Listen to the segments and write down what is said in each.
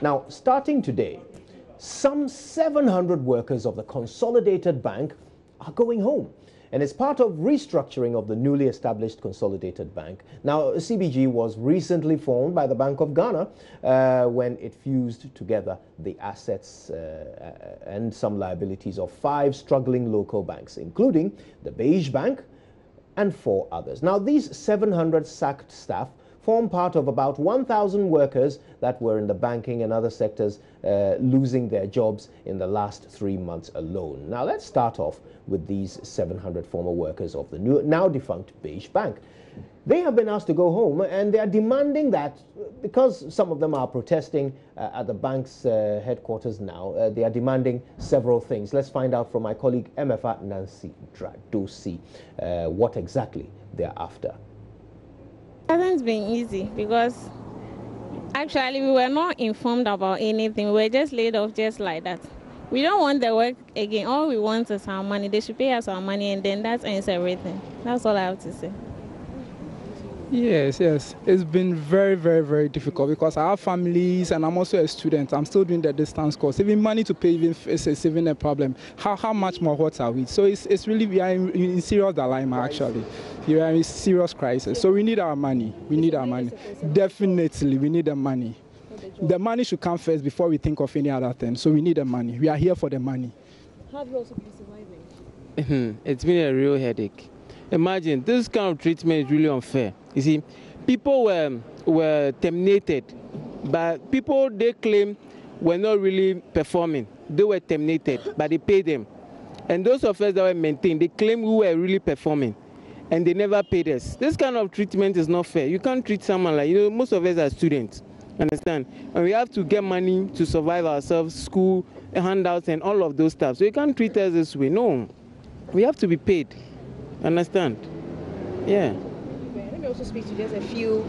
Now, starting today, some 700 workers of the Consolidated Bank are going home. And it's part of restructuring of the newly established Consolidated Bank. Now, CBG was recently formed by the Bank of Ghana when it fused together the assets and some liabilities of 5 struggling local banks, including the Beige Bank and 4 others. Now, these 700 sacked staff form part of about 1,000 workers that were in the banking and other sectors losing their jobs in the last 3 months alone. Now, let's start off with these 700 former workers of the now defunct Beige Bank. They have been asked to go home, and they are demanding that, because some of them are protesting at the bank's headquarters now, they are demanding several things. Let's find out from my colleague MFA Nancy Dradosi what exactly they are after. It hasn't been easy because actually we were not informed about anything. We were just laid off just like that. We don't want the work again. All we want is our money. They should pay us our money, and then that ends everything. That's all I have to say. Yes. It's been very, very, very difficult because I have families and I'm also a student. I'm still doing the distance course. Even money to pay is even a problem. How much more what are we? So it's really, we are in serious dilemma actually. We are in serious crisis. So we need our money. We need our money. Definitely, we need the money. The money should come first before we think of any other thing. So we need the money. We are here for the money. How have you also been surviving? It's been a real headache. Imagine, this kind of treatment is really unfair. You see, people were terminated, but people they claim were not really performing. They were terminated, but they paid them. And those of us that were maintained, they claim we were really performing, and they never paid us. This kind of treatment is not fair. You can't treat someone like, most of us are students, understand? And we have to get money to survive ourselves, school, handouts, and all of those stuff. So you can't treat us this way. No, we have to be paid. Understand? Yeah. Let me also speak to just a few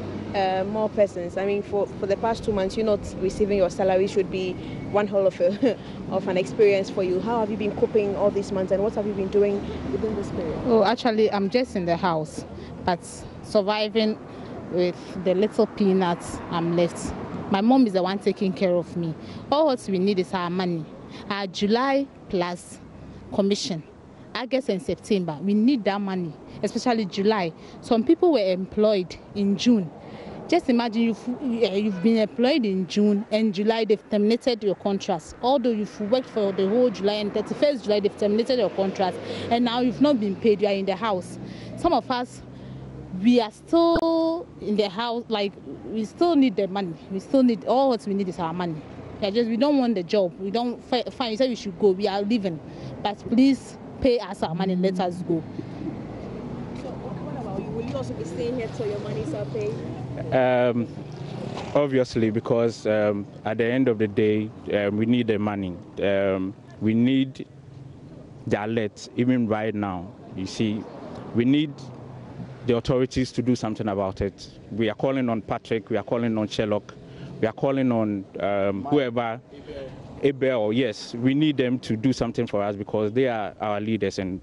more persons. I mean, for the past 2 months, you're not receiving your salary. Should be one hell of an experience for you. How have you been coping all these months, and what have you been doing within this period? Oh, actually, I'm just in the house, but surviving with the little peanuts I'm left. My mom is the one taking care of me. All what we need is our money. Our July plus commission. August and September, we need that money, especially July. Some people were employed in June. Just imagine you've been employed in June and July, they've terminated your contracts. Although you've worked for the whole July and 31st July, they've terminated your contracts, and now you've not been paid, you are in the house. Some of us, we are still in the house, like we still need the money. We still need, all what we need is our money. We don't want the job. We don't find, you say we should go, we are leaving. But please, pay us our money, let us go. So what about you? Will you also be staying here till your money are paid? Obviously, because at the end of the day, we need the money. We need the alert, even right now. You see, we need the authorities to do something about it. We are calling on Patrick, we are calling on Sherlock, we are calling on whoever. Abel, yes, we need them to do something for us because they are our leaders, and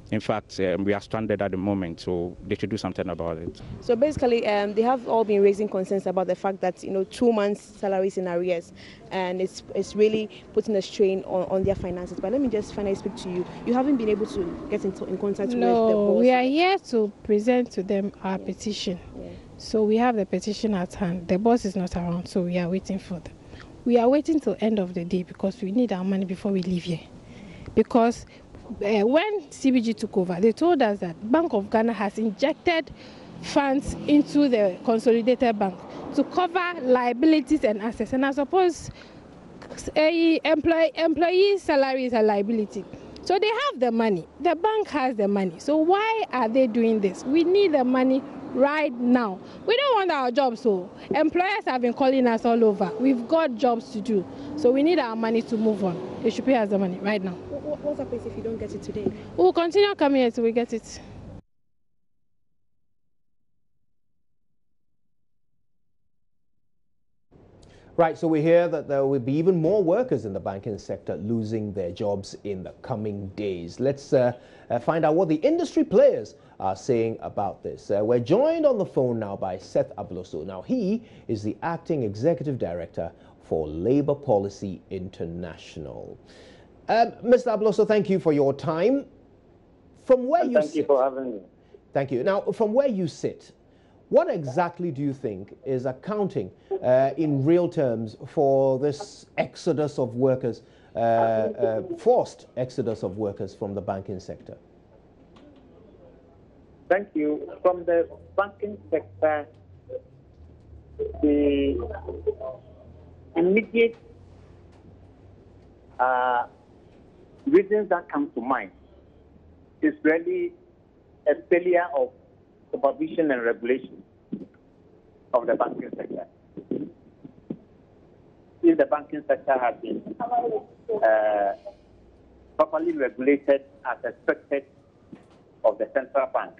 in fact, we are stranded at the moment, so they should do something about it. So basically, they have all been raising concerns about the fact that 2 months' salaries in arrears, and it's really putting a strain on their finances. But let me just finally speak to you. You haven't been able to get in contact with the boss. No, we are here to present to them our petition. Yeah. So we have the petition at hand. The boss is not around, so we are waiting for them. We are waiting till end of the day because we need our money before we leave here. Because when CBG took over, they told us that Bank of Ghana has injected funds into the Consolidated Bank to cover liabilities and assets. And I suppose employees' salary is a liability. So they have the money. The bank has the money. So why are they doing this? We need the money right now. We don't want our jobs, so employers have been calling us all over. We've got jobs to do, so we need our money to move on. They should pay us the money right now. What happens if you don't get it today? We'll continue coming here till we get it. Right, so we hear that there will be even more workers in the banking sector losing their jobs in the coming days. Let's find out what the industry players are saying about this. We're joined on the phone now by Seth Abloso. Now, he is the acting executive director for Labour Policy International. Mr. Abloso, thank you for your time. From where you Thank you for having me. Thank you. Now, from where you sit, what exactly do you think is accounting in real terms for this exodus of workers, forced exodus of workers from the banking sector? Thank you. From the banking sector, the immediate reasons that come to mind is really a failure of supervision and regulation of the banking sector. If the banking sector has been properly regulated as expected of the central bank,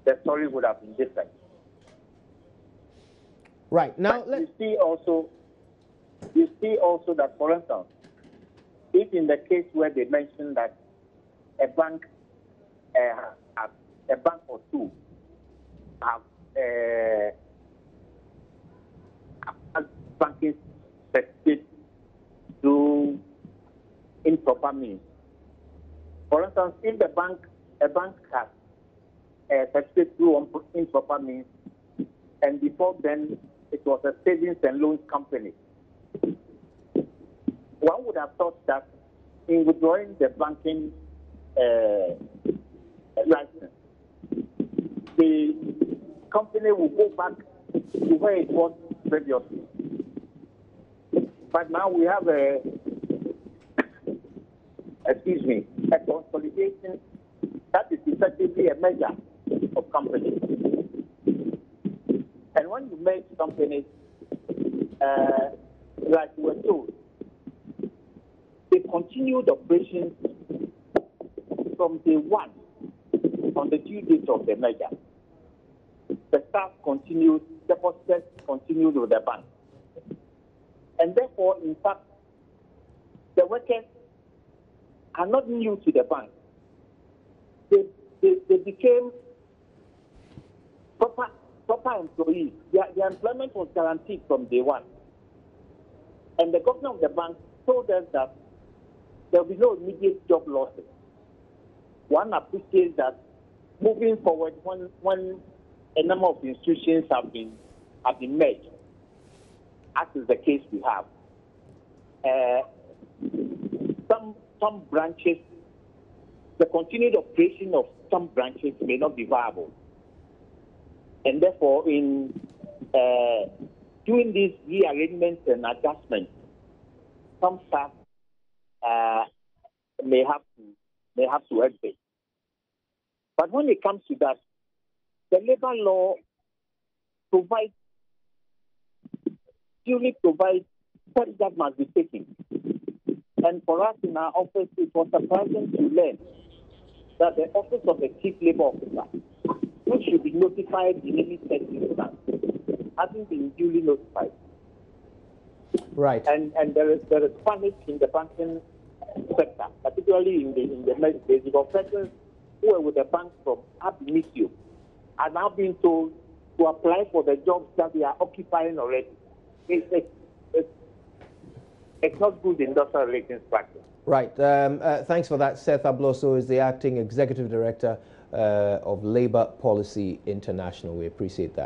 the story would have been different. Right. Now, you see also that, for instance, if in the case where they mentioned that a bank or two have banking certificate through improper means. For instance, if a bank has a certificate through improper means, and before then it was a savings and loans company, one would have thought that in withdrawing the banking license, the company will go back to where it was previously. But now we have a consolidation that is effectively a merger of companies. And when you merge companies, like we were told, they continued operations from day one on the due date of the merger. The staff continued, depositors continued with the bank. And therefore, in fact, the workers are not new to the bank. They became proper employees. Their employment was guaranteed from day one. And the governor of the bank told us that there will be no immediate job losses. One appreciates that moving forward, when a number of institutions have been merged, as is the case we have, some branches, the continued operation of some branches may not be viable. And therefore, in doing these rearrangements and adjustments, some staff may have to exit. But when it comes to that, the labor law duly provides steps that must be taken. And for us in our office, it was surprising to learn that the office of the chief labor officer, which should be notified in any such instance, hasn't been duly notified. Right. And there is panic in the banking sector, particularly in the basic persons who were with the bank from ab initio are now being told to apply for the jobs that they are occupying already. It's not good industrial relations practice. Right. Thanks for that. Seth Abloso is the acting executive director of Labour Policy International. We appreciate that.